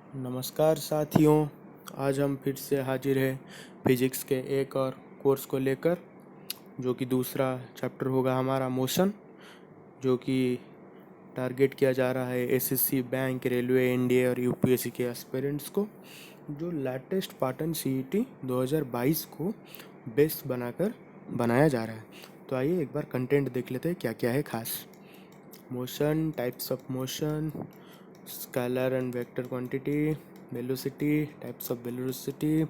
नमस्कार साथियों। आज हम फिर से हाजिर हैं फिजिक्स के एक और कोर्स को लेकर, जो कि दूसरा चैप्टर होगा हमारा मोशन, जो कि टारगेट किया जा रहा है एसएससी, बैंक, रेलवे, एनडीए और यूपीएससी के एस्पिरेंट्स को, जो लेटेस्ट पैटर्न सीईटी 2022 को बेस बनाकर बनाया जा रहा है। तो आइए एक बार कंटेंट देख लेते हैं क्या क्या है खास। Motion, types of motion, scalar and vector quantity, velocity, types of velocity,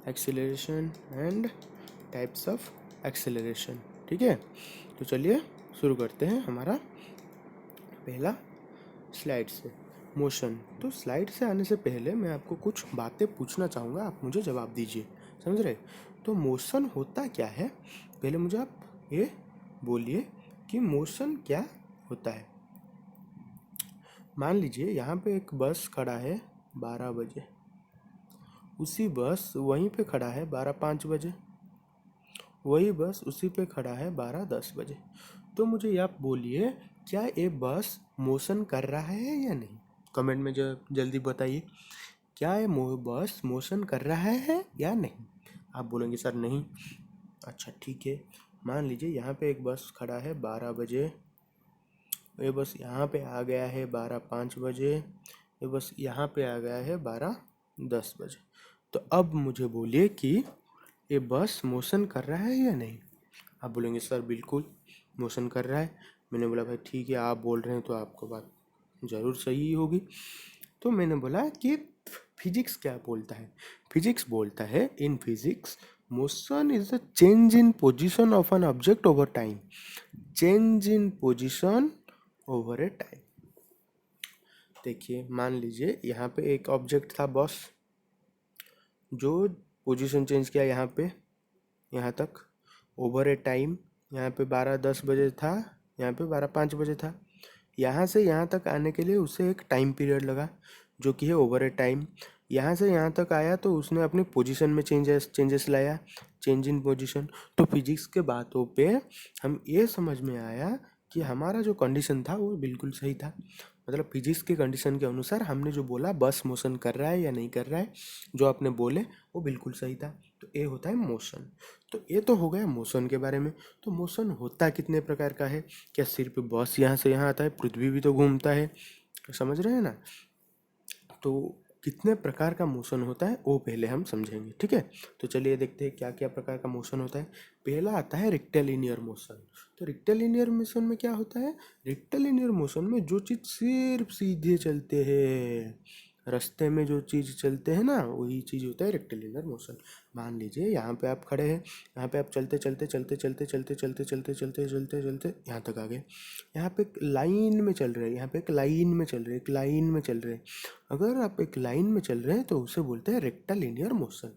acceleration and types of acceleration। ठीक है, तो चलिए शुरू करते हैं हमारा पहला स्लाइड से। मोशन। तो स्लाइड से आने से पहले मैं आपको कुछ बातें पूछना चाहूँगा, आप मुझे जवाब दीजिए। समझ रहे? तो मोशन होता क्या है, पहले मुझे आप ये बोलिए कि मोशन क्या होता है। मान लीजिए यहाँ पे एक बस खड़ा है 12 बजे, उसी बस वहीं पे खड़ा है 12:05 बजे, वही बस उसी पे खड़ा है 12:10 बजे। तो मुझे आप बोलिए, क्या ये बस मोशन कर रहा है या नहीं? कमेंट में जो जल्दी बताइए, क्या ये बस मोशन कर रहा है या नहीं? आप बोलेंगे सर नहीं। अच्छा ठीक है, मान लीजिए यहाँ पे एक बस खड़ा है 12 बजे, ये बस यहाँ पे आ गया है 12:05 बजे, ये बस यहाँ पे आ गया है 12:10 बजे। तो अब मुझे बोलिए कि ये बस मोशन कर रहा है या नहीं? आप बोलेंगे सर बिल्कुल मोशन कर रहा है। मैंने बोला भाई ठीक है, आप बोल रहे हैं तो आपको बात ज़रूर सही होगी। तो मैंने बोला कि फिजिक्स क्या बोलता है। फिजिक्स बोलता है, in physics motion is the change in position of an object over time. Change in position over A time. देखिए, मान लीजिए यहाँ पे एक ऑब्जेक्ट था बस, जो पोजीशन चेंज किया यहाँ पे यहाँ तक ओवर ए टाइम। यहाँ पे 12:10 बजे था, यहाँ पे 12:05 बजे था। यहाँ से यहाँ तक आने के लिए उसे एक टाइम पीरियड लगा, जो कि है ओवर ए टाइम। यहाँ से यहाँ तक आया तो उसने अपनी पोजीशन में चेंजेस लाया, चेंज इन पोजीशन। तो फिजिक्स के बातों पे हम ये समझ में आया कि हमारा जो कंडीशन था वो बिल्कुल सही था। मतलब फिजिक्स के कंडीशन के अनुसार हमने जो बोला बस मोशन कर रहा है या नहीं कर रहा है, जो आपने बोले वो बिल्कुल सही था। तो ये होता है मोशन। तो ये तो हो गया मोशन के बारे में। तो मोशन होता कितने प्रकार का है? क्या सिर्फ बस यहाँ से यहाँ आता है? पृथ्वी भी तो घूमता है, समझ रहे हैं ना? तो कितने प्रकार का मोशन होता है वो पहले हम समझेंगे, ठीक है? तो चलिए देखते हैं क्या क्या प्रकार का मोशन होता है। पहला आता है रेक्टिलिनियर मोशन। तो रेक्टिलिनियर मोशन में क्या होता है? रेक्टिलिनियर मोशन में जो चीज़ सिर्फ सीधे चलते हैं, रास्ते में जो चीज़ चलते हैं ना, वही चीज़ होता है रेक्टिलिनियर मोशन। मान लीजिए यहाँ पे आप खड़े हैं, यहाँ पे आप चलते चलते चलते चलते चलते चलते चलते चलते चलते चलते यहाँ तक आ गए। यहाँ पे एक लाइन में चल रहे हैं, यहाँ पे एक लाइन में चल रहे हैं, एक लाइन में चल रहे हैं। अगर आप एक लाइन में चल रहे हैं तो उसे बोलते हैं रेक्टिलिनियर मोशन।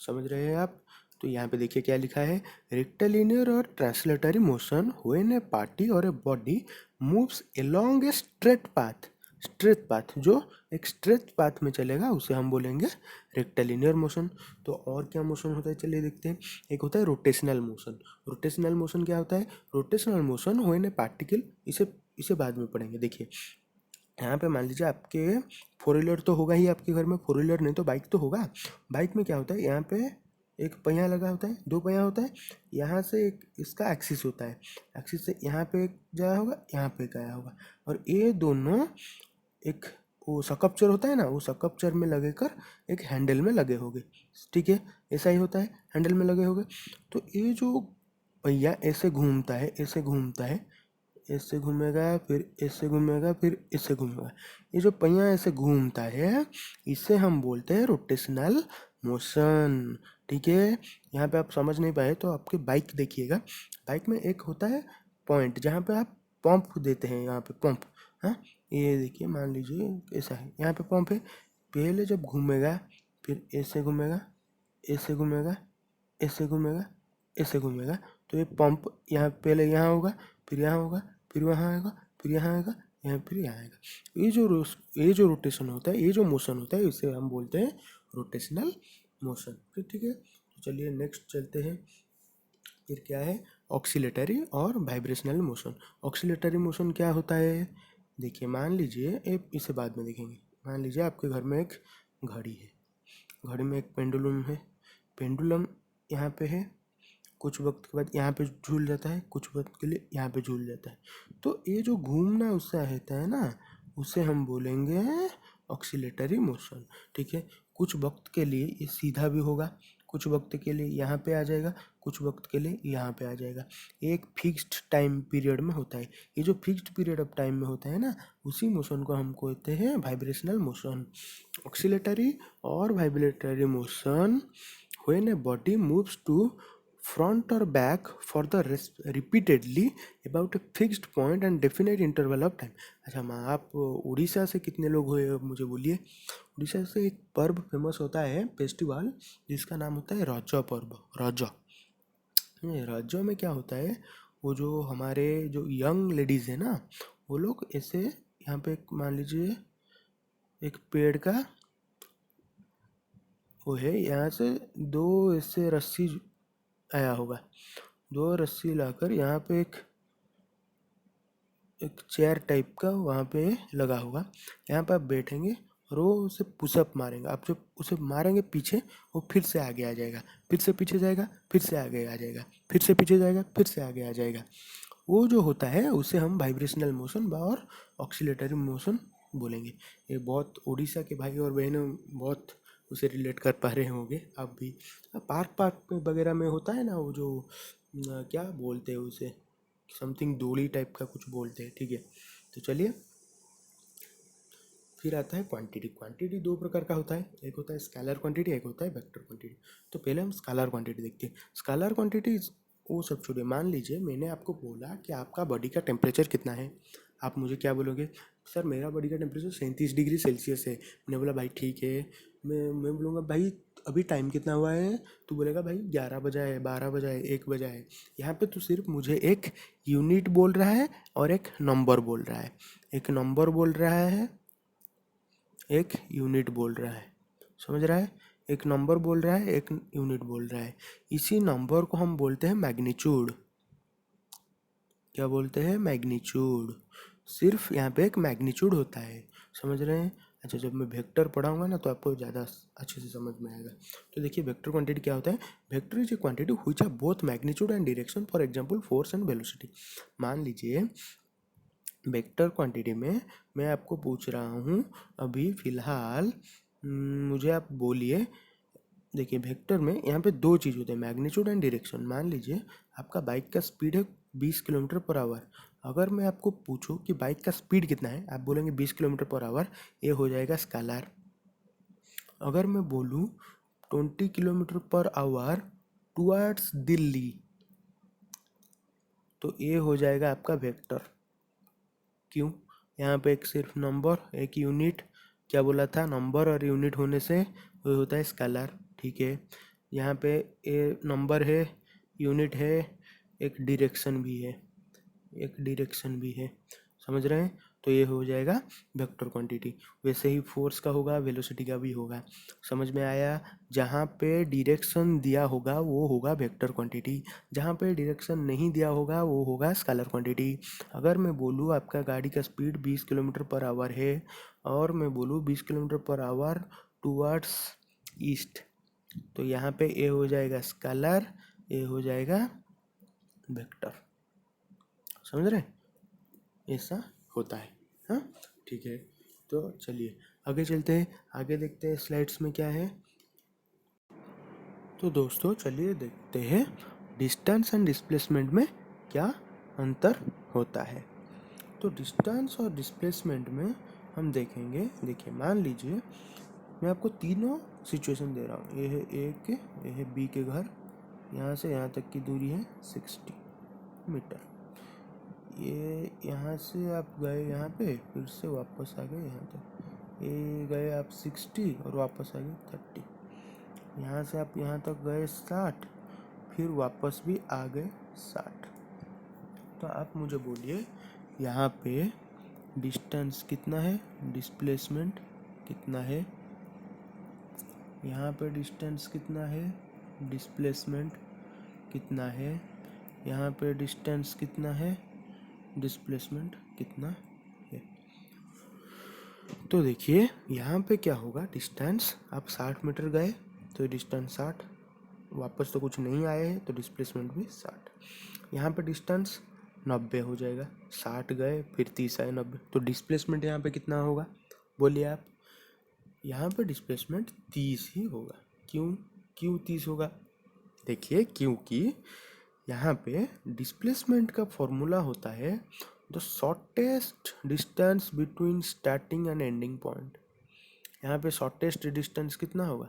समझ रहे हैं आप? तो यहाँ पे देखिए क्या लिखा है, रेक्टिलिनियर और translatory motion when a particle और a body moves along a straight path. Straight path, जो एक स्ट्रेट पाथ में चलेगा उसे हम बोलेंगे रेक्टिलिनियर मोशन। तो और क्या मोशन होता है चलिए देखते हैं। एक होता है रोटेशनल मोशन। रोटेशनल मोशन क्या होता है? Rotational motion when A particle, इसे इसे बाद में पढ़ेंगे। देखिए यहाँ पे मान लीजिए आपके फोर व्हीलर तो होगा ही आपके घर में, फोर व्हीलर नहीं तो बाइक तो होगा। बाइक में क्या होता है, यहाँ पे एक पहिया लगा होता है, दो पहिया होता है। यहाँ से एक इसका एक्सिस होता है, एक्सिस से यहाँ पे एक जाया होगा, यहाँ पे गया होगा, और ये दोनों एक वो सकपचर होता है ना, वो सकपचर में लगे कर एक हैंडल में लगे होंगे। ठीक है, ऐसा ही होता है, हैंडल में लगे होंगे। तो ये जो पहिया ऐसे घूमता है, ऐसे घूमता है, ऐसे घूमेगा, फिर ऐसे घूमेगा, फिर इससे घूमेगा। ये जो पहिया ऐसे घूमता है, इसे हम बोलते हैं रोटेशनल मोशन। ठीक है, यहाँ पे आप समझ नहीं पाए तो आपके बाइक देखिएगा। बाइक में एक होता है पॉइंट जहाँ पे आप पंप देते हैं, यहाँ पे पंप। हाँ, ये देखिए मान लीजिए ऐसा है, यहाँ पे पंप है। पहले जब घूमेगा, फिर ऐसे घूमेगा, ऐसे घूमेगा, ऐसे घूमेगा, ऐसे घूमेगा। तो ये पंप यहाँ पहले यहाँ होगा, फिर यहाँ होगा, फिर वहाँ आएगा, फिर यहाँ आएगा, यहाँ फिर यहाँ आएगा। ये जो रोटेशन होता है, ये जो मोशन होता है, इसे हम बोलते हैं रोटेशनल मोशन। फिर ठीक है, तो चलिए नेक्स्ट चलते हैं। फिर क्या है? ऑक्सीलेटरी और वाइब्रेशनल मोशन। ऑक्सीलेटरी मोशन क्या होता है? देखिए मान लीजिए, इसे बाद में देखेंगे। मान लीजिए आपके घर में एक घड़ी है, घड़ी में एक पेंडुलम है, पेंडुलम यहाँ पे है, कुछ वक्त के बाद यहाँ पे झूल जाता है, कुछ वक्त के लिए यहाँ पे झूल जाता है। तो ये जो घूमना उससे रहता है ना, उसे हम बोलेंगे ऑक्सीलेटरी मोशन। ठीक है, कुछ वक्त के लिए ये सीधा भी होगा, कुछ वक्त के लिए यहाँ पे आ जाएगा, कुछ वक्त के लिए यहाँ पे आ जाएगा। एक फिक्स्ड टाइम पीरियड में होता है। ये जो फिक्स्ड पीरियड ऑफ टाइम में होता है ना, उसी मोशन को हम कहते हैं वाइब्रेशनल मोशन। ऑक्सीलेटरी और vibratory motion when a body moves to front or back for the repeatedly about a fixed point and definite interval of time। अच्छा माँ, आप उड़ीसा से कितने लोग हुए मुझे बोलिए। उड़ीसा से एक पर्व फेमस होता है, फेस्टिवल, जिसका नाम होता है रज पर्व। रज में क्या होता है, वो जो हमारे जो यंग लेडीज़ है ना, वो लोग ऐसे यहाँ पे मान लीजिए एक पेड़ का वो है, यहाँ से दो ऐसे रस्सी आया होगा, दो रस्सी लाकर यहाँ पे एक चेयर टाइप का वहाँ पे लगा होगा। यहाँ पे आप बैठेंगे और वो उसे पुशअप मारेंगे। आप जब उसे मारेंगे पीछे, वो फिर से आगे आ जाएगा, फिर से पीछे जाएगा, फिर से आगे आ जाएगा, फिर से पीछे जाएगा, फिर से आगे आ जाएगा। वो जो होता है उसे हम वाइब्रेशनल मोशन और ऑक्सीलेटरी मोशन बोलेंगे। ये बहुत उड़ीसा के भाई और बहनों बहुत उसे रिलेट कर पा रहे होंगे आप भी। पार्क वगैरह में होता है ना, वो जो क्या बोलते हैं उसे, समथिंग डोली टाइप का कुछ बोलते हैं। ठीक है, तो चलिए फिर आता है क्वांटिटी। क्वांटिटी दो प्रकार का होता है, एक होता है स्केलर क्वांटिटी, एक होता है वेक्टर क्वांटिटी। तो पहले हम स्केलर क्वांटिटी देखते हैं। स्केलर क्वांटिटी वो सब छोड़िए, मान लीजिए मैंने आपको बोला कि आपका बॉडी का टेम्परेचर कितना है। आप मुझे क्या बोलोगे, सर मेरा बॉडी का टेम्परेचर 37 डिग्री सेल्सियस है। मैंने बोला भाई ठीक है। मैं बोलूँगा भाई अभी टाइम कितना हुआ है, तो बोलेगा भाई 11 बजा है, 12 बजा है, 1 बजा है। यहाँ पे तो सिर्फ मुझे एक यूनिट बोल रहा है और एक नंबर बोल रहा है। एक नंबर बोल रहा है, एक यूनिट बोल रहा है, समझ रहा है। एक नंबर बोल रहा है, एक यूनिट बोल रहा है। इसी नंबर को हम बोलते हैं मैग्नीट्यूड। क्या बोलते हैं, मैग्नीट्यूड। सिर्फ यहाँ पे एक मैग्नीट्यूड होता है, समझ रहे हैं। अच्छा, जब मैं वेक्टर पढ़ाऊंगा ना तो आपको ज़्यादा अच्छे से समझ में आएगा। तो देखिए वेक्टर क्वांटिटी क्या होता है। Vector is a quantity which have both magnitude and direction, for example force and velocity. मान लीजिए वेक्टर क्वांटिटी में मैं आपको पूछ रहा हूँ अभी फ़िलहाल, मुझे आप बोलिए। देखिए वेक्टर में यहाँ पे दो चीज़ होते हैं, मैग्नीट्यूड एंड डायरेक्शन। मान लीजिए आपका बाइक का स्पीड है 20 किलोमीटर पर आवर। अगर मैं आपको पूछूं कि बाइक का स्पीड कितना है, आप बोलेंगे 20 किलोमीटर पर आवर, ये हो जाएगा स्केलर। अगर मैं बोलूँ 20 kilometre per hour towards Delhi, तो ये हो जाएगा आपका वेक्टर। क्यों, यहाँ पे एक सिर्फ नंबर, एक यूनिट, क्या बोला था, नंबर और यूनिट होने से वो होता है स्केलर। ठीक है, यहाँ पे ये नंबर है, यूनिट है, एक डायरेक्शन भी है, एक डायरेक्शन भी है, समझ रहे हैं। तो ये हो जाएगा वेक्टर क्वांटिटी। वैसे ही फोर्स का होगा, वेलोसिटी का भी होगा, समझ में आया। जहाँ पे डायरेक्शन दिया होगा वो होगा वेक्टर क्वांटिटी, जहाँ पे डायरेक्शन नहीं दिया होगा वो होगा स्केलर क्वांटिटी। अगर मैं बोलूँ आपका गाड़ी का स्पीड 20 किलोमीटर पर आवर है और मैं बोलूँ 20 kilometre per hour towards east, तो यहाँ पे ए हो जाएगा स्केलर, ए हो जाएगा वेक्टर, समझ रहे हैं। ऐसा होता है, हाँ ठीक है। तो चलिए आगे चलते हैं, आगे देखते हैं स्लाइड्स में क्या है। तो दोस्तों चलिए देखते हैं डिस्टेंस एंड डिस्प्लेसमेंट में क्या अंतर होता है। तो डिस्टेंस और डिस्प्लेसमेंट में हम देखेंगे। देखिए मान लीजिए मैं आपको तीनों सिचुएशन दे रहा हूँ। ये है ए के, ये है बी के घर, यहाँ से यहाँ तक की दूरी है 60 मीटर। ये यहाँ से आप गए यहाँ पे, फिर से वापस आ गए यहाँ तक, ये गए आप 60 और वापस आ गए 30। यहाँ से आप यहाँ तक गए 60, फिर वापस भी आ गए 60। तो आप मुझे बोलिए यहाँ पे डिस्टेंस कितना है, डिस्प्लेसमेंट कितना है, यहाँ पे डिस्टेंस कितना है, डिस्प्लेसमेंट कितना है, यहाँ पे डिस्टेंस कितना है, डिस्प्लेसमेंट कितना है। तो देखिए यहाँ पे क्या होगा, डिस्टेंस आप 60 मीटर गए तो डिस्टेंस 60, वापस तो कुछ नहीं आए हैं तो डिस्प्लेसमेंट भी 60। यहाँ पे डिस्टेंस 90 हो जाएगा, 60 गए फिर 30 आए 90, तो डिस्प्लेसमेंट यहाँ पे कितना होगा बोलिए आप। यहाँ पे डिस्प्लेसमेंट 30 ही होगा। क्यों क्यों 30 होगा? देखिए क्योंकि यहाँ पे डिस्प्लेसमेंट का फॉर्मूला होता है the shortest distance between starting and ending point. यहाँ पे शॉर्टेस्ट डिस्टेंस कितना होगा,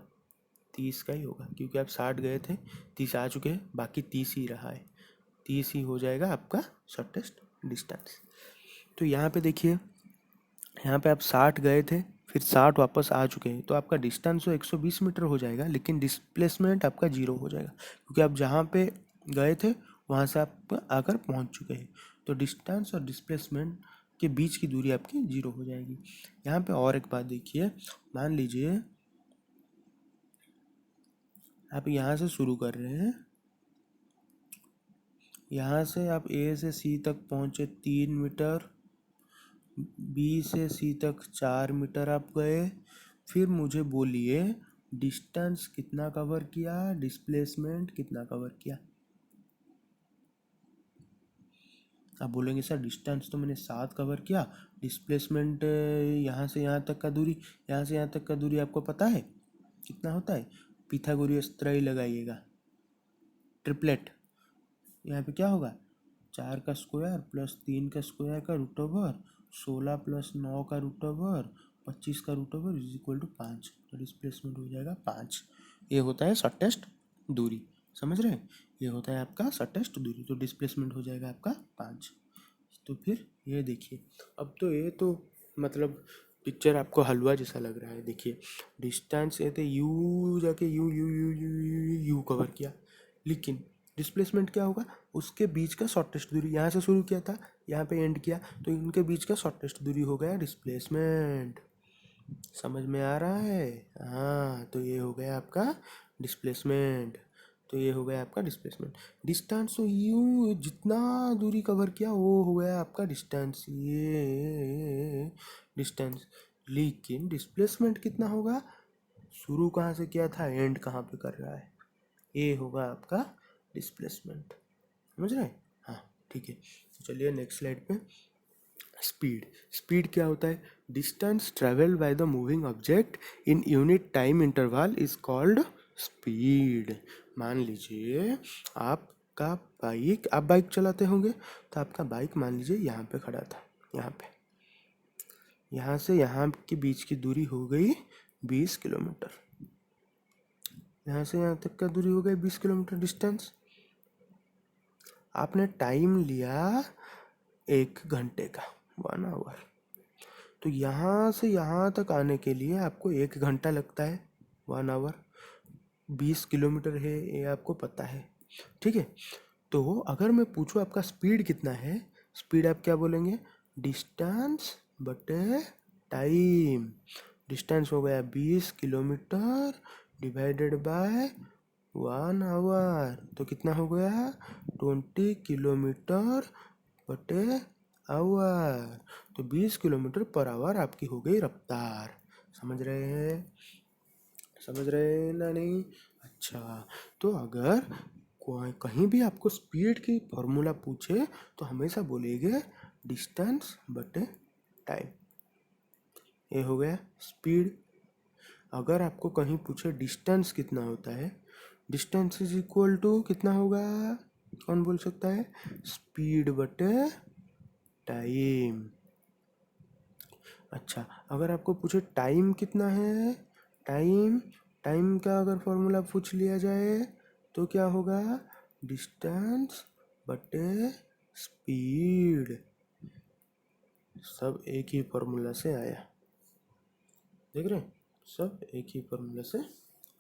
30 का ही होगा, क्योंकि आप 60 गए थे, 30 आ चुके हैं, बाकी 30 ही रहा है, 30 ही हो जाएगा आपका शॉर्टेस्ट डिस्टेंस। तो यहाँ पे देखिए, यहाँ पे आप 60 गए थे फिर 60 वापस आ चुके हैं, तो आपका डिस्टेंस तो 120 मीटर हो जाएगा, लेकिन डिस्प्लेसमेंट आपका 0 हो जाएगा, क्योंकि आप जहाँ पे गए थे वहाँ से आप आकर पहुँच चुके हैं। तो डिस्टेंस और डिस्प्लेसमेंट के बीच की दूरी आपकी 0 हो जाएगी। यहाँ पे और एक बात देखिए, मान लीजिए आप यहाँ से शुरू कर रहे हैं, यहाँ से आप ए से सी तक पहुँचे 3 मीटर, बी से सी तक 4 मीटर आप गए, फिर मुझे बोलिए डिस्टेंस कितना कवर किया, डिस्प्लेसमेंट कितना कवर किया। आप बोलेंगे सर डिस्टेंस तो मैंने 7 कवर किया, डिस्प्लेसमेंट यहाँ से यहाँ तक का दूरी, यहाँ से यहाँ तक का दूरी आपको पता है कितना होता है? पिथागोरस त्रय लगाइएगा, ट्रिपलेट। यहाँ पे क्या होगा, 4 का स्क्वायर प्लस 3 का स्क्वायर का रूट ओवर 16 प्लस 9 का रूट ओवर 25 का root over is equal to 5। तो डिस्प्लेसमेंट हो जाएगा 5। ये होता है शॉर्टेस्ट दूरी, समझ रहे हैं? ये होता है आपका शॉर्टेस्ट दूरी, तो डिस्प्लेसमेंट हो जाएगा आपका 5। तो फिर ये देखिए, अब तो ये तो मतलब पिक्चर आपको हलवा जैसा लग रहा है। देखिए डिस्टेंस ये तो यू जाके you you you you you you cover किया, लेकिन डिस्प्लेसमेंट क्या होगा, उसके बीच का शॉर्टेस्ट दूरी, यहाँ से शुरू किया था यहाँ पे एंड किया, तो इनके बीच का शॉर्टेस्ट दूरी हो गया डिस्प्लेसमेंट। समझ में आ रहा है? हाँ, तो ये हो गया आपका डिस्प्लेसमेंट। तो ये हो गया आपका डिस्प्लेसमेंट। डिस्टेंस तो यू जितना दूरी कवर किया वो हो गया आपका डिस्टेंस, ये डिस्टेंस। लेकिन डिस्प्लेसमेंट कितना होगा, शुरू कहाँ से किया था एंड कहाँ पे कर रहा है, ये होगा आपका डिस्प्लेसमेंट। समझ रहे हैं? हाँ ठीक है, तो चलिए नेक्स्ट स्लाइड पे। स्पीड। स्पीड क्या होता है, distance travel by the moving object in unit time interval is called speed. मान लीजिए आपका बाइक, आप बाइक चलाते होंगे, तो आपका बाइक मान लीजिए यहाँ पे खड़ा था, यहाँ पे, यहाँ से यहाँ के बीच की दूरी हो गई 20 किलोमीटर, यहाँ से यहाँ तक का दूरी हो गई 20 किलोमीटर डिस्टेंस। आपने टाइम लिया 1 घंटे का, 1 आवर। तो यहाँ से यहाँ तक आने के लिए आपको 1 घंटा लगता है, 1 आवर। 20 किलोमीटर है ये आपको पता है, ठीक है। तो अगर मैं पूछूँ आपका स्पीड कितना है, स्पीड आप क्या बोलेंगे, डिस्टेंस बटे टाइम। डिस्टेंस हो गया 20 किलोमीटर डिवाइडेड बाय 1 आवर, तो कितना हो गया 20 किलोमीटर बटे आवर। तो 20 किलोमीटर पर आवर आपकी हो गई रफ्तार। समझ रहे हैं? समझ रहे हैं ना नहीं? अच्छा, तो अगर कहीं भी आपको स्पीड की फॉर्मूला पूछे तो हमेशा बोलेंगे डिस्टेंस बटे टाइम। ये हो गया स्पीड। अगर आपको कहीं पूछे डिस्टेंस कितना होता है, डिस्टेंस इज इक्वल टू कितना होगा, कौन बोल सकता है, स्पीड बटे टाइम। अच्छा, अगर आपको पूछे टाइम कितना है, टाइम, टाइम का अगर फॉर्मूला पूछ लिया जाए तो क्या होगा, डिस्टेंस बटे स्पीड। सब एक ही फॉर्मूला से आया, देख रहे हैं, सब एक ही फॉर्मूला से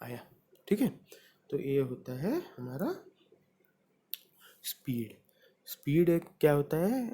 आया, ठीक है। तो ये होता है हमारा स्पीड। स्पीड एक क्या होता है,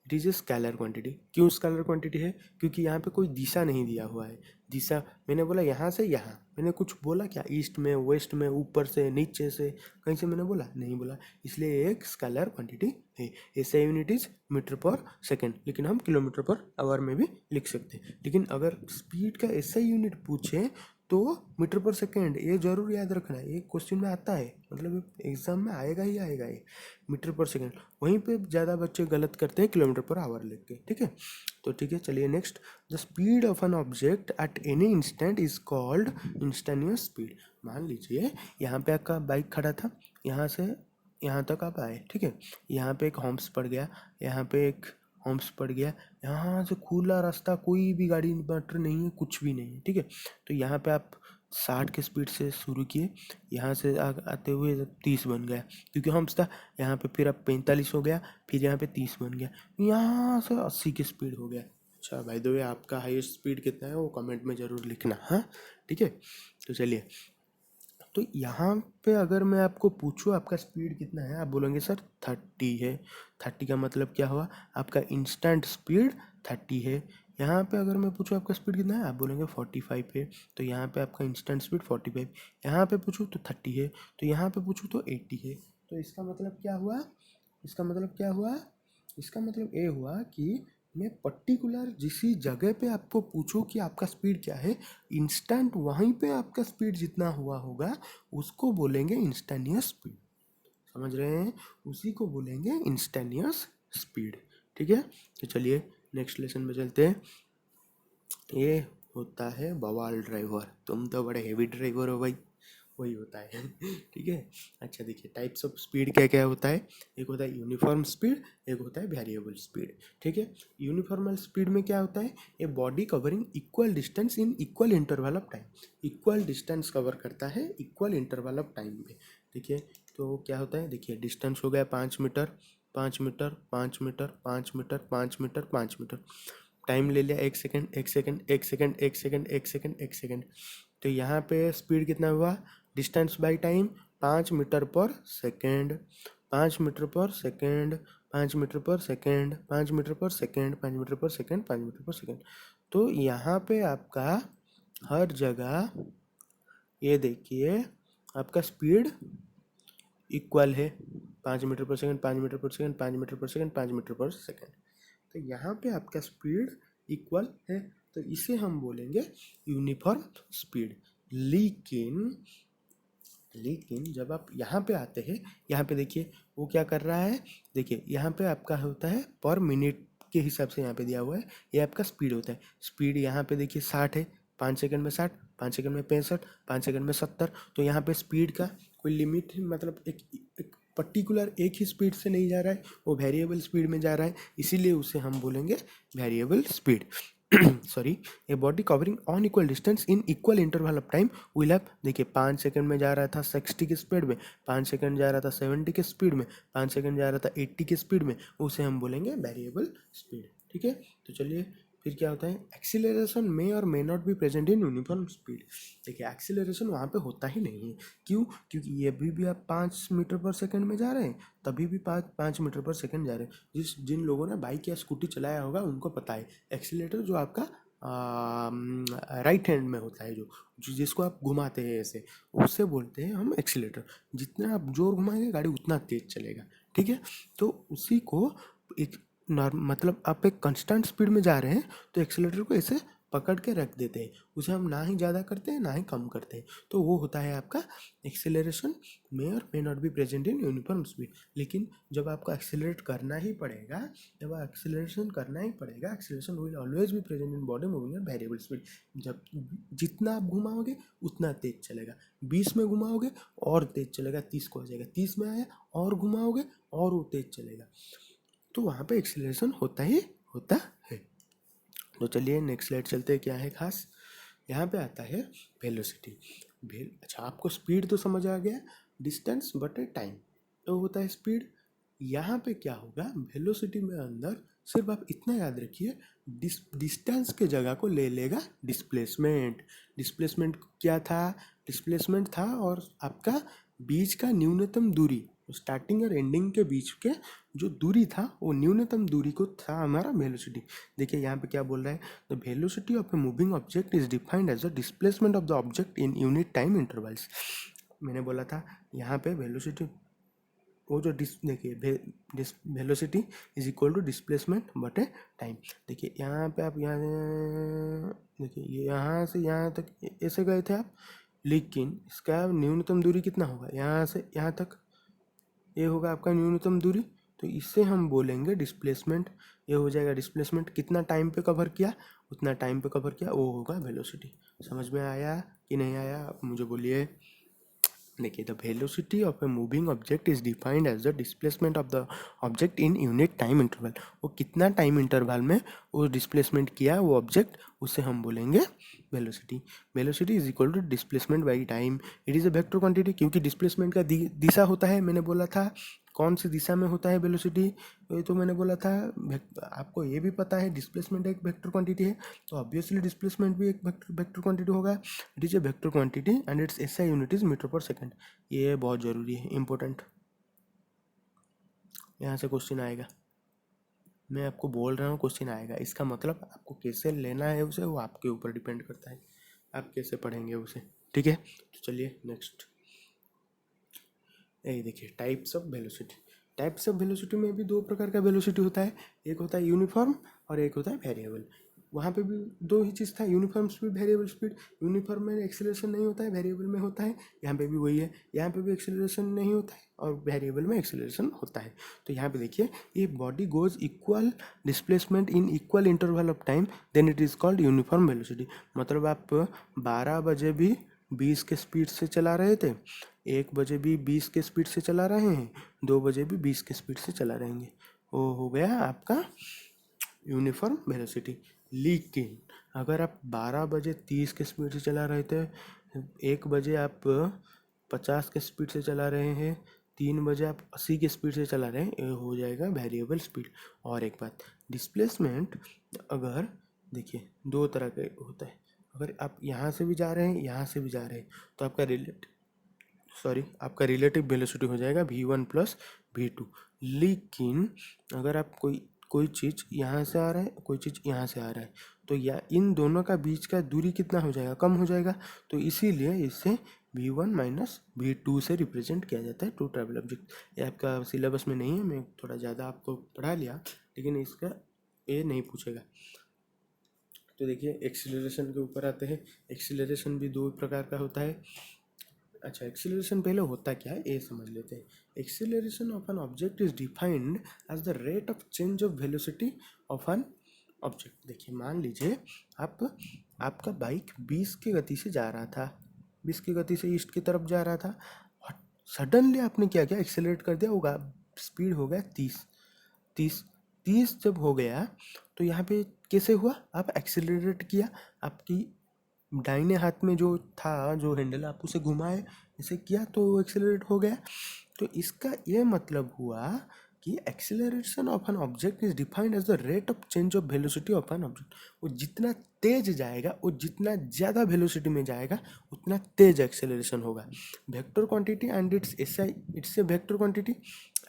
it is a scalar quantity. क्यों स्केलर क्वांटिटी है? क्योंकि यहाँ पे कोई दिशा नहीं दिया हुआ है। दिशा मैंने बोला यहाँ से यहाँ, मैंने कुछ बोला क्या? ईस्ट में, वेस्ट में, ऊपर से, नीचे से, कहीं से मैंने बोला? नहीं बोला। इसलिए एक स्केलर क्वांटिटी है। ऐसा unit is metre per second, लेकिन हम किलोमीटर पर आवर में भी लिख सकते हैं। लेकिन अगर स्पीड का ऐसा यूनिट पूछे तो मीटर पर सेकेंड, ये जरूर याद रखना है, ये क्वेश्चन में आता है, मतलब एग्जाम में आएगा ही आएगा ये, मीटर पर सेकेंड। वहीं पे ज़्यादा बच्चे गलत करते हैं किलोमीटर पर आवर लिख के, ठीक है। तो ठीक है, चलिए next. The speed of an object at any instant is called instantaneous speed. मान लीजिए यहाँ पे आपका बाइक खड़ा था, यहाँ से यहाँ तक आप आए, ठीक है। यहाँ पे एक हॉर्म्स पड़ गया, यहाँ पे एक हॉर्म्स पड़ गया, यहाँ से खुला रास्ता, कोई भी गाड़ी मटर नहीं है, कुछ भी नहीं है, ठीक है। तो यहाँ पे आप 60 के स्पीड से शुरू किए, यहाँ से आते हुए 30 बन गया क्योंकि हॉर्म्स था। यहाँ पे फिर अब 45 हो गया, फिर यहाँ पे 30 बन गया, यहाँ से 80 की स्पीड हो गया। अच्छा, बाय द वे आपका हाईएस्ट स्पीड कितना है वो कमेंट में ज़रूर लिखना, हाँ ठीक है। तो चलिए, तो यहाँ पे अगर मैं आपको पूछूँ आपका स्पीड कितना है, आप बोलेंगे सर 30 है। 30 का मतलब क्या हुआ? आपका इंस्टेंट स्पीड 30 है। यहाँ पे अगर मैं पूछूँ आपका स्पीड कितना है, आप बोलेंगे 45 है। तो यहाँ पे आपका इंस्टेंट स्पीड 45। यहाँ पे पूछूँ तो 30 है, तो यहाँ पे पूछूँ तो 80 है। तो इसका मतलब क्या हुआ? इसका मतलब क्या हुआ? इसका मतलब ये हुआ कि मैं पर्टिकुलर जिस जगह पे आपको पूछूं कि आपका स्पीड क्या है, इंस्टेंट वहीं पे आपका स्पीड जितना हुआ होगा उसको बोलेंगे इंस्टेंटेनियस स्पीड। समझ रहे हैं? उसी को बोलेंगे इंस्टेंटेनियस स्पीड, ठीक है। तो चलिए नेक्स्ट लेसन में चलते हैं। ये होता है बवाल ड्राइवर। तुम तो बड़े हेवी ड्राइवर हो भाई, वही होता है ठीक है। अच्छा देखिए, टाइप्स ऑफ स्पीड क्या क्या होता है। एक होता है यूनिफॉर्म स्पीड, एक होता है वेरिएबल स्पीड, ठीक है। यूनिफॉर्मल स्पीड में क्या होता है? A body covering equal distance in equal interval of time. Equal distance cover करता है इक्वल इंटरवल ऑफ टाइम में। देखिए तो क्या होता है, देखिए डिस्टेंस हो गया 5 metre, 5 metre, 5 metre, 5 metre, 5 metre, 5 metre. Time ले लिया 1 second, 1 second, 1 second, 1 second, 1 second, 1 second. तो यहाँ पे स्पीड कितना हुआ? Distance by time 5 metre per second, 5 metre per second, 5 metre per second, 5 metre per second, 5 metre per second, 5 metre per second. तो यहाँ पे आपका हर जगह ये देखिए आपका स्पीड इक्वल है, 5 metre per second, 5 metre per second, 5 metre per second, 5 metre per second. तो यहाँ पे आपका स्पीड इक्वल है, तो इसे हम बोलेंगे यूनिफॉर्म स्पीड। लेकिन लेकिन जब आप यहाँ पे आते हैं, यहाँ पे देखिए वो क्या कर रहा है। देखिए यहाँ पे आपका होता है पर मिनट के हिसाब से, यहाँ पे दिया हुआ है, ये आपका स्पीड होता है। स्पीड यहाँ पे देखिए 60 है, 5 सेकंड में 60, 5 सेकंड में 65, 5 सेकंड में 70। तो यहाँ पे स्पीड का कोई लिमिट, मतलब एक पर्टिकुलर एक ही स्पीड से नहीं जा रहा है, वो वेरिएबल स्पीड में जा रहा है, इसीलिए उसे हम बोलेंगे variable speed sorry. A body covering on equal distance in equal interval of time will have, देखिए 5 सेकंड में जा रहा था 60 की स्पीड में, 5 सेकंड जा रहा था 70 की स्पीड में, 5 सेकंड जा रहा था 80 की स्पीड में, उसे हम बोलेंगे वेरिएबल स्पीड, ठीक है। तो चलिए फिर क्या होता है, एक्सीलरेशन में और may not be present in uniform speed. देखिए एक्सीलरेशन वहाँ पे होता ही नहीं है। क्यों? क्योंकि ये भी आप 5 मीटर पर सेकंड में जा रहे हैं, तभी भी 5 मीटर पर सेकंड जा रहे हैं। जिन लोगों ने बाइक या स्कूटी चलाया होगा उनको पता है, एक्सीलरेटर जो आपका राइट हैंड में होता है, जो जिसको आप घुमाते हैं ऐसे, उससे बोलते हैं हम एक्सीलरेटर। जितना आप जोर घुमाएंगे गाड़ी उतना तेज चलेगा, ठीक है। तो उसी को एक मतलब आप एक कांस्टेंट स्पीड में जा रहे हैं तो एक्सीलरेटर को ऐसे पकड़ के रख देते हैं, उसे हम ना ही ज़्यादा करते हैं ना ही कम करते हैं, तो वो होता है आपका एक्सीलरेशन मे और may not be present in uniform speed. लेकिन जब आपको एक्सीलरेट करना ही पड़ेगा, जब एक्सीलरेशन करना ही पड़ेगा, acceleration will always be present in body moving at variable speed. जब जितना आप घुमाओगे उतना तेज चलेगा, 20 में घुमाओगे और तेज चलेगा, 30 को आ जाएगा, 30 में आया और घुमाओगे और वो तेज चलेगा, तो वहाँ पे एक्सीलरेशन होता ही होता है। तो चलिए नेक्स्ट स्लाइड चलते हैं, क्या है खास यहाँ पे आता है वेलोसिटी। अच्छा आपको स्पीड तो समझ आ गया, डिस्टेंस बटे टाइम तो होता है स्पीड। यहाँ पे क्या होगा, वेलोसिटी में अंदर सिर्फ आप इतना याद रखिए, डिस्टेंस के जगह को ले लेगा डिस्प्लेसमेंट। डिस्प्लेसमेंट क्या था? डिस्प्लेसमेंट था और आपका बीच का न्यूनतम दूरी, तो स्टार्टिंग और एंडिंग के बीच के जो दूरी था वो न्यूनतम दूरी को था हमारा वेलोसिटी। देखिए यहाँ पे क्या बोल रहा है, the velocity of a moving object is defined as the displacement of the object in unit time intervals. मैंने बोला था यहाँ पे वेलोसिटी, वो जो देखिए velocity is equal to displacement बटे टाइम। देखिए यहाँ पे आप यहाँ देखिए ये यहाँ से यहाँ तक ऐसे गए थे आप, लेकिन इसका न्यूनतम दूरी कितना होगा, यहाँ से यहाँ तक ये होगा आपका न्यूनतम दूरी। तो इससे हम बोलेंगे डिस्प्लेसमेंट, ये हो जाएगा डिस्प्लेसमेंट, कितना टाइम पे कवर किया, उतना टाइम पे कवर किया, वो होगा वेलोसिटी। समझ में आया कि नहीं आया, आप मुझे बोलिए। देखिए the velocity of a moving object is defined as the displacement of the object in unit time interval. वो कितना टाइम इंटरवल में वो डिस्प्लेसमेंट किया वो ऑब्जेक्ट, उससे हम बोलेंगे velocity. Velocity is equal to displacement by time. It is a vector quantity, क्योंकि डिस्प्लेसमेंट का दिशा होता है, मैंने बोला था कौन सी दिशा में होता है वेलोसिटी, ये तो मैंने बोला था। आपको ये भी पता है डिस्प्लेसमेंट एक वेक्टर क्वांटिटी है, तो ऑब्वियसली डिस्प्लेसमेंट भी एक वेक्टर क्वांटिटी होगा। It is a vector quantity and its SI unit is metre per second. ये बहुत ज़रूरी है, इंपॉर्टेंट, यहाँ से क्वेश्चन आएगा। मैं आपको बोल रहा हूँ क्वेश्चन आएगा, इसका मतलब आपको कैसे लेना है उसे वो आपके ऊपर डिपेंड करता है, आप कैसे पढ़ेंगे उसे। ठीक है, तो चलिए नेक्स्ट। ये देखिए types of velocity. Types of velocity में भी दो प्रकार का वेलोसिटी होता है, एक होता है यूनिफॉर्म और एक होता है वेरिएबल। वहाँ पे भी दो ही चीज़ था, uniform speed, variable speed. Uniform में एक्सेलरेशन नहीं होता है, वेरिएबल में होता है। यहाँ पे भी वही है, यहाँ पे भी एक्सेलरेशन नहीं होता है और वेरिएबल में एक्सेलरेशन होता है। तो यहाँ पे देखिए, ये body goes equal displacement in equal interval of time then it is called uniform velocity. मतलब आप 12 बजे भी 20 के स्पीड से चला रहे थे, 1 बजे भी 20 के स्पीड से चला रहे हैं, 2 बजे भी 20 के स्पीड से चला रहेंगे, वो हो गया आपका यूनिफॉर्म वेलोसिटी। लेकिन अगर आप 12 बजे 30 के स्पीड से चला रहे थे, 1 बजे आप 50 के स्पीड से चला रहे हैं, 3 बजे आप 80 के स्पीड से चला रहे हैं, ये हो जाएगा वेरिएबल स्पीड। और एक बात, डिस्प्लेसमेंट अगर देखिए दो तरह का होता है, अगर आप यहाँ से भी जा रहे हैं यहाँ से भी जा रहे हैं तो आपका रिलेटिव वेलोसिटी हो जाएगा v1 प्लस v2। लेकिन अगर आप कोई चीज़ यहाँ से आ रहा है, कोई चीज़ यहाँ से आ रहा है, तो या इन दोनों का बीच का दूरी कितना हो जाएगा, कम हो जाएगा। तो इसीलिए इससे v1 माइनस v2 से रिप्रेजेंट किया जाता है टू ट्रैवल ऑब्जेक्ट। ये आपका सिलेबस में नहीं है, मैं थोड़ा ज़्यादा आपको पढ़ा लिया, लेकिन इसका ये नहीं पूछेगा। तो देखिए एक्सीलरेशन के ऊपर आते हैं। एक्सीलरेशन भी दो प्रकार का होता है। अच्छा, एक्सीलरेशन पहले होता क्या है ये समझ लेते हैं। Acceleration of an object is defined as the rate of change of velocity of an object. देखिए मान लीजिए आपका बाइक 20 की गति से जा रहा था, 20 की गति से ईस्ट की तरफ जा रहा था, और सडनली आपने क्या किया, एक्सेलरेट कर दिया, होगा स्पीड हो गया 30 जब हो गया तो यहाँ पे कैसे हुआ, आप एक्सेलरेट किया, आपकी दाहिने हाथ में जो था जो हैंडल आप उसे घुमाए, इसे किया तो एक्सेलरेट हो गया। तो इसका ये मतलब हुआ कि acceleration of an object is defined as the rate of change of velocity of an object. वो जितना तेज जाएगा, वो जितना ज़्यादा वेलोसिटी में जाएगा, उतना तेज एक्सेलरेशन होगा। Vector quantity and it's a vector quantity.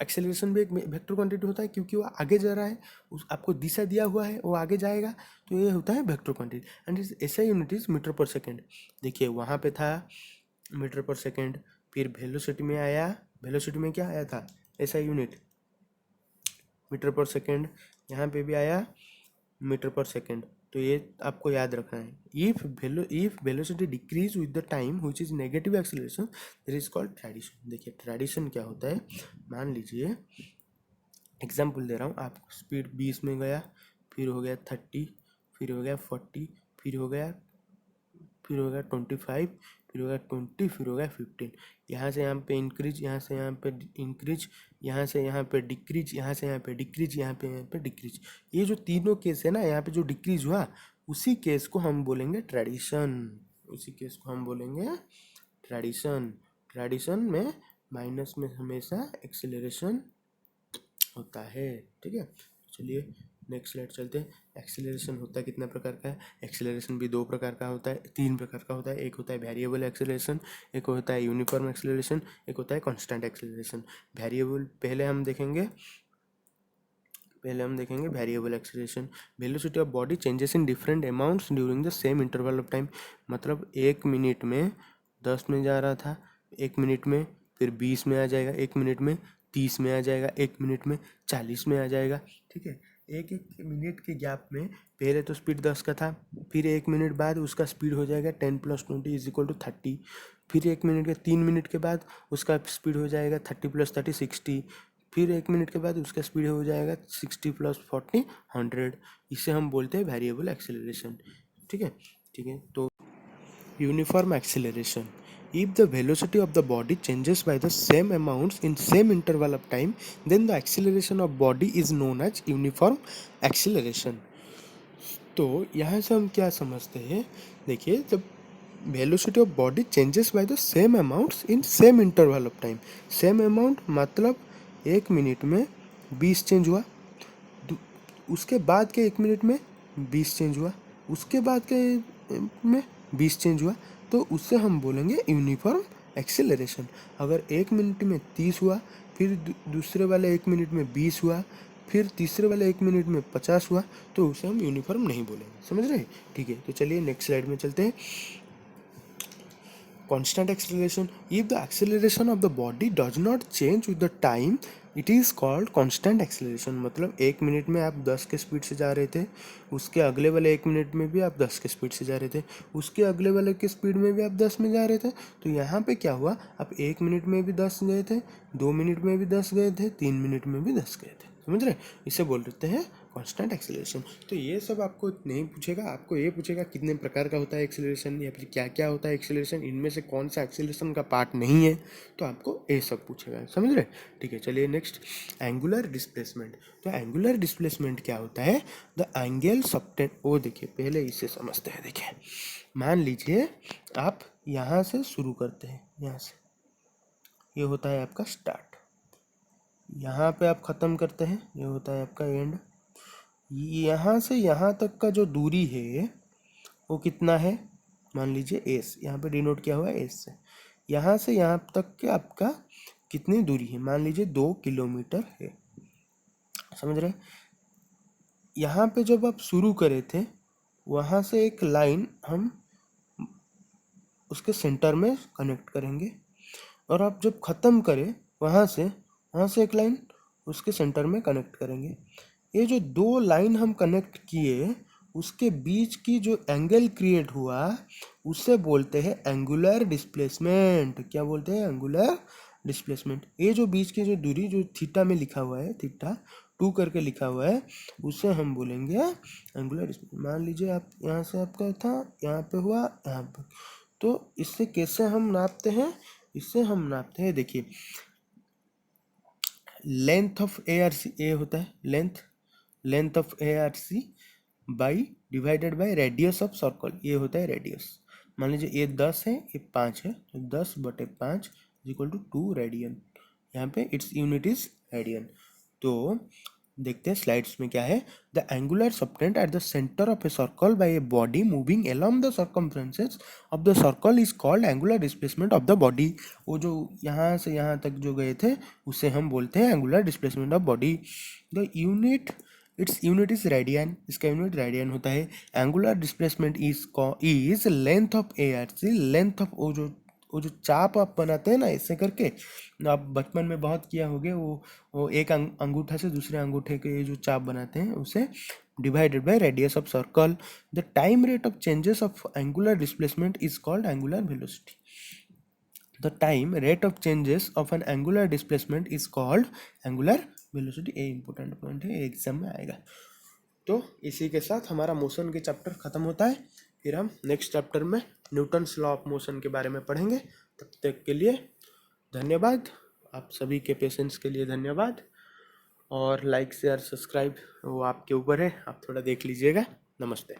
Acceleration भी एक वेक्टर क्वांटिटी होता है, क्योंकि वो आगे जा रहा है, आपको दिशा दिया हुआ है, वो आगे जाएगा, तो ये होता है vector quantity and its SI unit is metre per second. देखिए वहाँ पे था मीटर पर सेकेंड, फिर वेलोसिटी में आया, वेलोसिटी में क्या आया था, SI unit metre per second, यहाँ पे भी आया मीटर पर सेकेंड। तो ये आपको याद रखना है। If velocity decrease with the time which is negative acceleration that is called tradition. देखिए ट्रेडिशन क्या होता है, मान लीजिए एग्जाम्पल दे रहा हूँ, आप स्पीड 20 में गया, फिर हो गया 30, फिर हो गया 40, फिर हो गया 25, फिर हो गया 20, फिर हो गया 15। यहाँ से यहाँ पे इंक्रीज, यहाँ से यहाँ पे इंक्रीज, यहाँ से यहाँ पे डिक्रीज, यहाँ से यहाँ पे डिक्रीज, यहाँ पे डिक्रीज। ये जो तीनों केस है ना, यहाँ पे जो डिक्रीज हुआ, उसी केस को हम बोलेंगे ट्रेडिशन। उसी केस को हम बोलेंगे ट्रेडिशन। ट्रेडिशन में माइनस में हमेशा एक्सेलरेशन होता है। ठीक है, चलिए नेक्स्ट स्लाइड चलते हैं। एक्सेलरेशन होता है कितना प्रकार का है? एक्सेलरेशन भी दो प्रकार का होता है, तीन प्रकार का होता है। एक होता है वेरिएबल एक्सेलरेशन, एक होता है यूनिफॉर्म एक्सेलरेशन, एक होता है कांस्टेंट एक्सेलरेशन। वेरिएबल पहले हम देखेंगे variable acceleration. Velocity of body changes in different amounts during the same interval of time. मतलब 1 मिनट में 10 में जा रहा था, 1 मिनट में फिर 20 में आ जाएगा, 1 मिनट में 30 में आ जाएगा, 1 मिनट में 40 में आ जाएगा। ठीक है, एक एक मिनट के गैप में पहले तो स्पीड 10 का था, फिर 1 मिनट बाद उसका स्पीड हो जाएगा 10 + 20 = 30। फिर 1 मिनट के 3 मिनट के बाद उसका स्पीड हो जाएगा 30 + 30 60। फिर 1 मिनट के बाद उसका स्पीड हो जाएगा 60 + 40 100। इसे हम बोलते हैं वेरिएबल एक्सेलरेशन। ठीक है, तो uniform acceleration, if the velocity of the body changes by the same amounts in same interval of time, then the acceleration of body is known as uniform acceleration। तो यहाँ से हम क्या समझते हैं? देखिए, जब velocity of body changes by the same amounts in same interval of time. Same amount मतलब 1 मिनट में 20 चेंज हुआ, उसके बाद के 1 मिनट में 20 चेंज हुआ, उसके बाद के में 20 चेंज हुआ, तो उससे हम बोलेंगे यूनिफॉर्म एक्सेलरेशन। अगर 1 मिनट में 30 हुआ, फिर दूसरे वाले 1 मिनट में 20 हुआ, फिर तीसरे वाले 1 मिनट में 50 हुआ, तो उसे हम यूनिफॉर्म नहीं बोलेंगे। समझ रहे हैं? ठीक है, तो चलिए नेक्स्ट स्लाइड में चलते हैं। Constant acceleration, if the acceleration of the body does not change with the time, it is called constant acceleration। मतलब 1 मिनट में आप 10 के स्पीड से जा रहे थे, उसके अगले वाले 1 मिनट में भी आप 10 के स्पीड से जा रहे थे, उसके अगले वाले के स्पीड में भी आप 10 में जा रहे थे। तो यहाँ पे क्या हुआ? आप 1 मिनट में भी 10 गए थे, 2 मिनट में भी 10 गए थे, 3 मिनट में भी 10 गए थे। समझ रहे? इसे बोल देते हैं कांस्टेंट एक्सेलरेशन। तो ये सब आपको नहीं पूछेगा, आपको ये पूछेगा कितने प्रकार का होता है एक्सेलरेशन, या फिर क्या क्या होता है एक्सेलरेशन, इनमें से कौन सा एक्सेलरेशन का पार्ट नहीं है, तो आपको ये सब पूछेगा। समझ रहे? ठीक है, चलिए नेक्स्ट, एंगुलर डिस्प्लेसमेंट। तो एंगुलर डिस्प्लेसमेंट क्या होता है? The angle subtend. वो देखिए, पहले इसे समझते हैं। देखिए, मान लीजिए आप यहाँ से शुरू करते हैं, यहाँ से, ये होता है आपका स्टार्ट, यहाँ पे आप ख़त्म करते हैं, ये होता है आपका एंड। यहाँ से यहाँ तक का जो दूरी है वो कितना है? मान लीजिए एस, यहाँ पे डिनोट किया हुआ है एस से। यहाँ से यहाँ तक के आपका कितनी दूरी है? मान लीजिए 2 किलोमीटर है। समझ रहे? यहाँ पे जब आप शुरू करे थे, वहाँ से एक लाइन हम उसके सेंटर में कनेक्ट करेंगे, और आप जब ख़त्म करें वहाँ से एक लाइन उसके सेंटर में कनेक्ट करेंगे। ये जो 2 लाइन हम कनेक्ट किए, उसके बीच की जो एंगल क्रिएट हुआ, उसे बोलते हैं एंगुलर डिस्प्लेसमेंट। क्या बोलते हैं? Angular displacement. ये जो बीच की जो दूरी जो थीटा में लिखा हुआ है, थीटा 2 करके लिखा हुआ है, उसे हम बोलेंगे एंगुलर डिस्प्लेसमेंट। मान लीजिए आप यहाँ से आपका था, यहाँ पे हुआ, यहाँ पे, तो इससे कैसे हम नापते हैं? इससे हम नापते हैं, देखिए, length of A R C. ए होता है length of A R C by divided by radius of circle. ये होता है रेडियस। मान लीजिए ये 10 है, ये 5 है, तो 10/5 = 2 रेडियन। यहाँ पे इट्स यूनिट इज रेडियन। तो देखते हैं स्लाइड्स में क्या है। The angular subtend at the centre of a circle by a body moving along the circumferences of the circle is called angular displacement of the body. वो जो यहाँ से यहाँ तक जो गए थे, उसे हम बोलते हैं angular displacement of body. The unit, its unit is radian. इसका यूनिट रेडियन होता है। Angular displacement is length of A R C. Length of वो जो चाप आप बनाते हैं ना ऐसे करके, आप बचपन में बहुत किया होगे, वो एक अंगूठा से दूसरे अंगूठे के जो चाप बनाते हैं, उसे divided by radius of circle. The time rate of changes of angular displacement is called angular velocity. The time rate of changes of N angular displacement is called angular velocity. ये इंपॉर्टेंट पॉइंट है, exam में आएगा। तो इसी के साथ हमारा motion के चैप्टर ख़त्म होता है। फिर हम नेक्स्ट चैप्टर में न्यूटन्स लॉ ऑफ मोशन के बारे में पढ़ेंगे। तब तक के लिए धन्यवाद। आप सभी के पेशेंस के लिए धन्यवाद। और लाइक शेयर सब्सक्राइब वो आपके ऊपर है, आप थोड़ा देख लीजिएगा। नमस्ते।